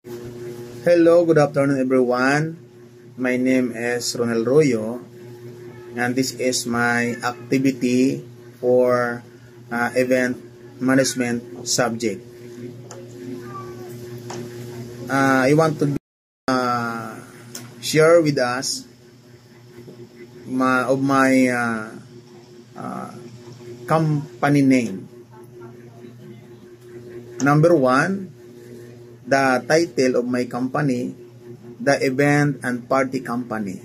Hello, good afternoon everyone. My name is Ronel Royo and this is my activity for event management subject. I want to share with us my company name. Number one, the title of my company, the Event and Party Company.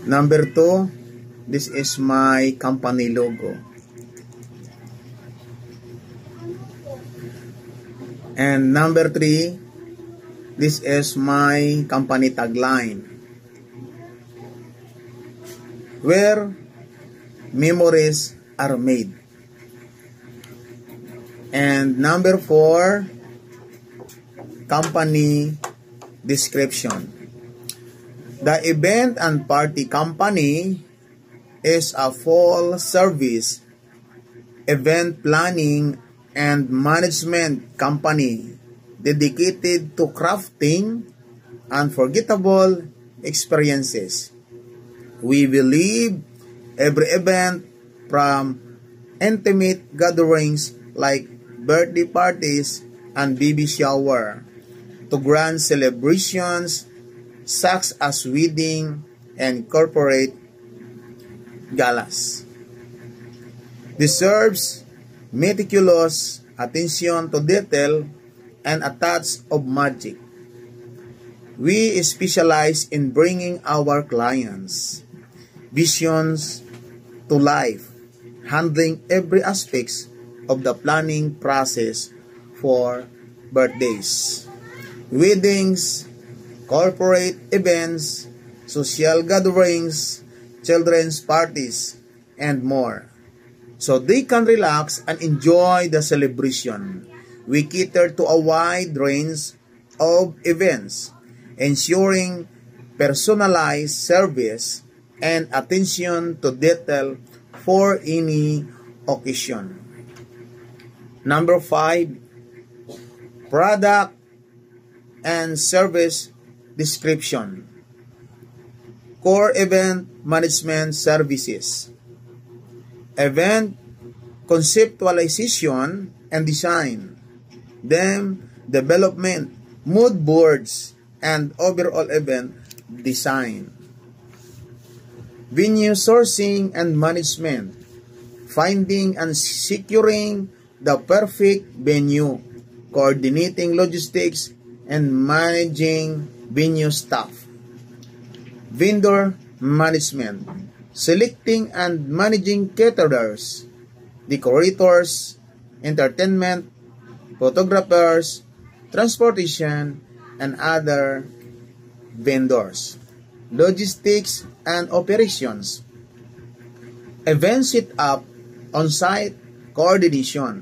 Number two, this is my company logo. And number three, this is my company tagline, where memories are made. And number four, company description. The Event and Party Company is a full service event planning and management company dedicated to crafting unforgettable experiences. We believe every event, from intimate gatherings like birthday parties and baby shower to grand celebrations such as wedding and corporate galas, deserves meticulous attention to detail and a touch of magic. We specialize in bringing our clients' visions to life, handling every aspect of the planning process for birthdays, weddings, corporate events, social gatherings, children's parties, and more, so they can relax and enjoy the celebration. We cater to a wide range of events, ensuring personalized service and attention to detail for any occasion. Number five, product and service description. Core event management services. Event conceptualization and design. Then development, mood boards, and overall event design. Venue sourcing and management. Finding and securing the perfect venue, coordinating logistics, and managing venue staff. Vendor management, selecting and managing caterers, decorators, entertainment, photographers, transportation, and other vendors. Logistics and operations, event setup, on-site coordination,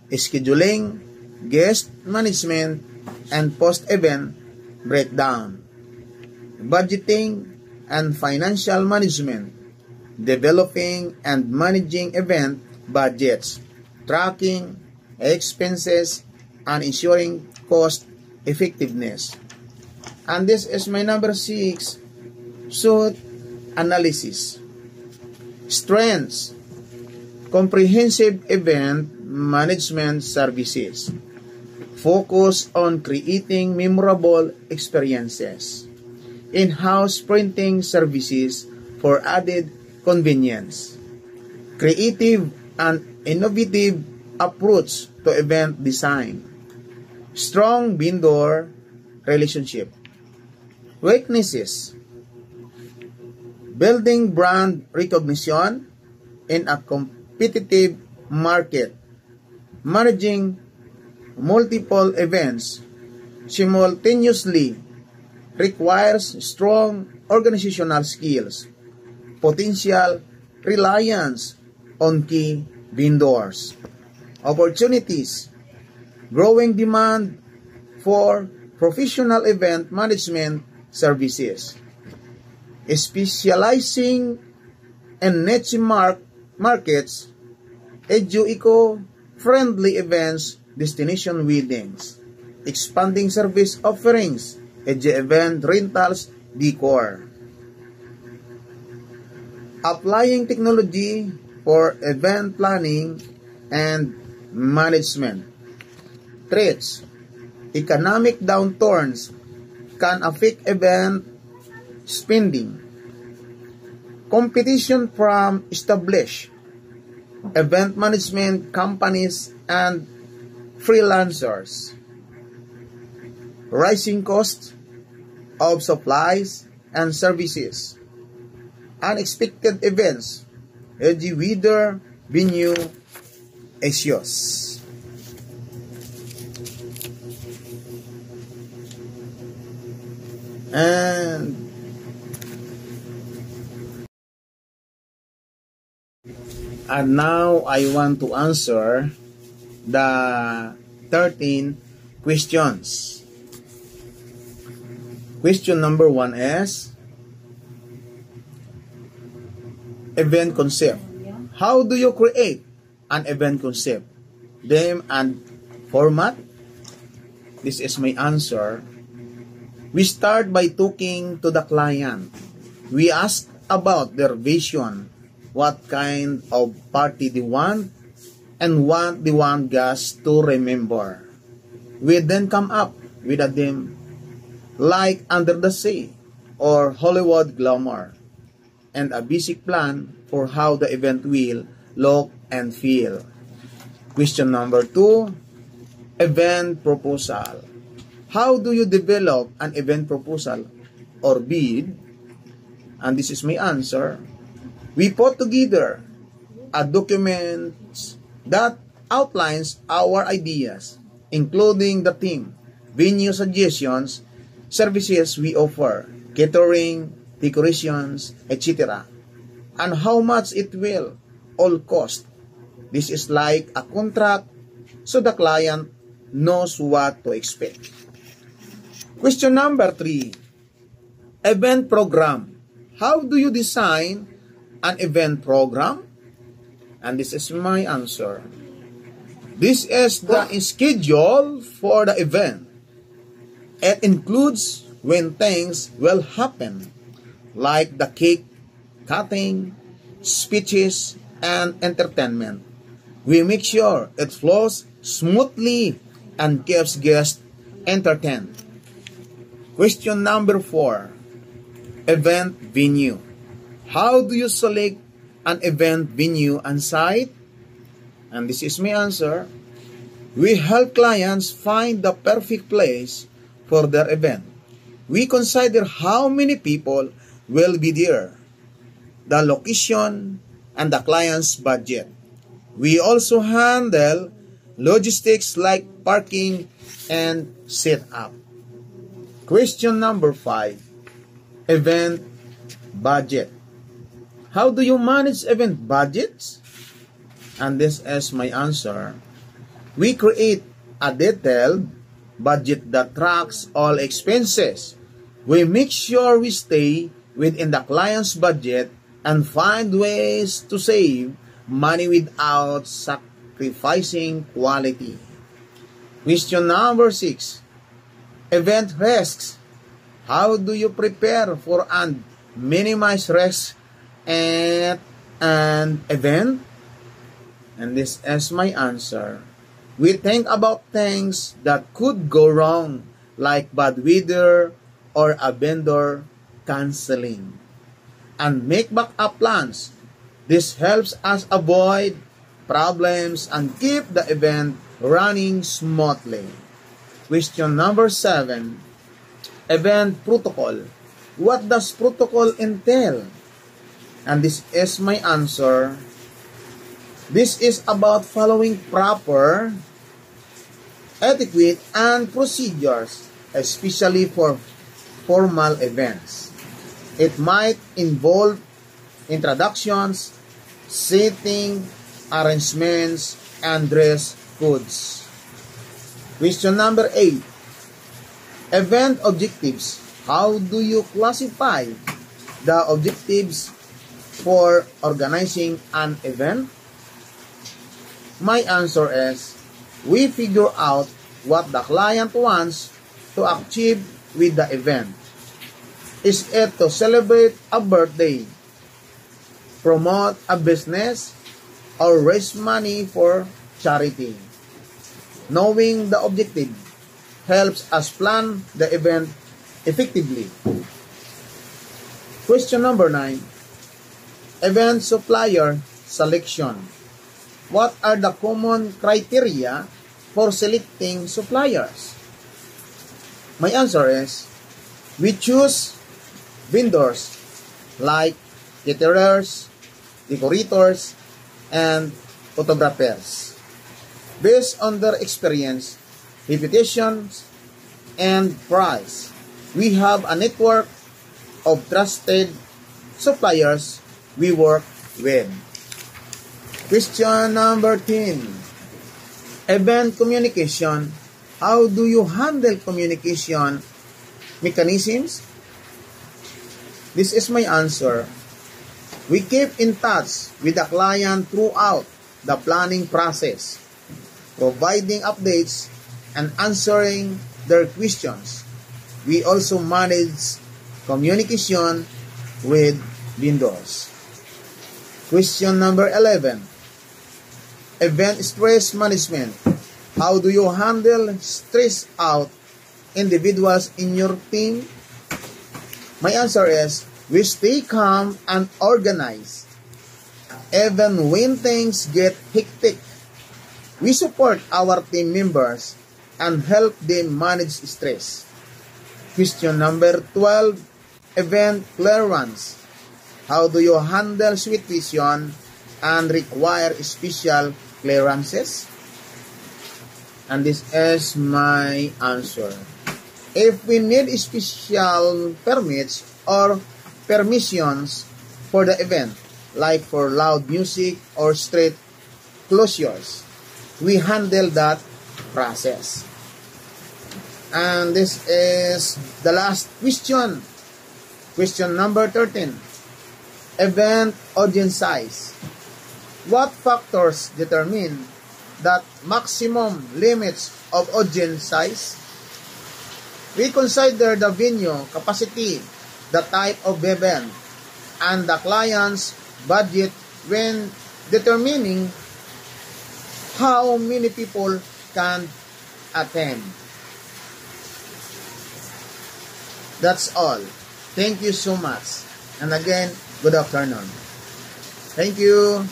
scheduling, guest management, and post-event breakdown, budgeting and financial management, developing and managing event budgets, tracking expenses, and ensuring cost effectiveness. And this is my number 6, SWOT analysis. Strengths, comprehensive event management services. Focus on creating memorable experiences. In-house printing services for added convenience. Creative and innovative approach to event design. Strong vendor relationship. Weaknesses, building brand recognition in a competitive market, managing multiple events simultaneously requires strong organizational skills, potential reliance on key vendors, opportunities, growing demand for professional event management services, specializing in niche markets, eco-friendly events, destination weddings, expanding service offerings, e.g. event rentals, decor. Applying technology for event planning and management. Threats. Economic downturns can affect event spending. Competition from established event management companies and freelancers. Rising costs of supplies and services. Unexpected events, e.g. weather, venue issues. And now I want to answer the 13 questions. Question number 1 is event concept. How do you create an event concept? Name and format? This is my answer. We start by talking to the client. We ask about their vision, what kind of party they want, and what they want guests to remember. We then come up with a theme like Under the Sea or Hollywood Glamour, and a basic plan for how the event will look and feel. Question number 2, event proposal. How do you develop an event proposal or bid? And this is my answer. We put together a document that outlines our ideas, including the theme, venue suggestions, services we offer, catering, decorations, etc., and how much it will all cost. This is like a contract, so the client knows what to expect. Question number 3, event program. How do you design an event program? And this is my answer. This is the schedule for the event. It includes when things will happen, like the cake cutting, speeches, and entertainment. We make sure it flows smoothly and keeps guests entertained. Question number 4, event venue. How do you select an event venue and site? And this is my answer. We help clients find the perfect place for their event. We consider how many people will be there, the location, and the client's budget. We also handle logistics like parking and setup. Question number 5, event budget. How do you manage event budgets? And this is my answer. We create a detailed budget that tracks all expenses. We make sure we stay within the client's budget and find ways to save money without sacrificing quality. Question number 6, event risks. How do you prepare for and minimize risks at an event? And this is my answer. We think about things that could go wrong, like bad weather or a vendor canceling, and make backup plans. This helps us avoid problems and keep the event running smoothly. Question number 7, event protocol. What does protocol entail? And this is my answer. This is about following proper etiquette and procedures, especially for formal events. It might involve introductions, seating, arrangements, and dress codes. Question number 8, event objectives. How do you classify the objectives for organizing an event? My answer is, we figure out what the client wants to achieve with the event. Is it to celebrate a birthday, promote a business, or raise money for charity? Knowing the objective helps us plan the event effectively. Question number 9. Event supplier selection. What are the common criteria for selecting suppliers? My answer is, we choose vendors like caterers, decorators, and photographers based on their experience, reputation, and price. We have a network of trusted suppliers we work with. Question number 10. Event communication. How do you handle communication mechanisms? This is my answer. We keep in touch with the client throughout the planning process, providing updates and answering their questions. We also manage communication with vendors. Question number 11. Event stress management. How do you handle stressed out individuals in your team? My answer is, we stay calm and organized. Even when things get hectic, we support our team members and help them manage stress. Question number 12. Event clearance. How do you handle situation and require special clearances? And this is my answer. If we need special permits or permissions for the event, like for loud music or street closures, we handle that process. And this is the last question. Question number 13. Event audience size. What factors determine that maximum limits of audience size? We consider the venue capacity, the type of event, and the client's budget when determining how many people can attend. That's all. Thank you so much. And again, good afternoon. Thank you.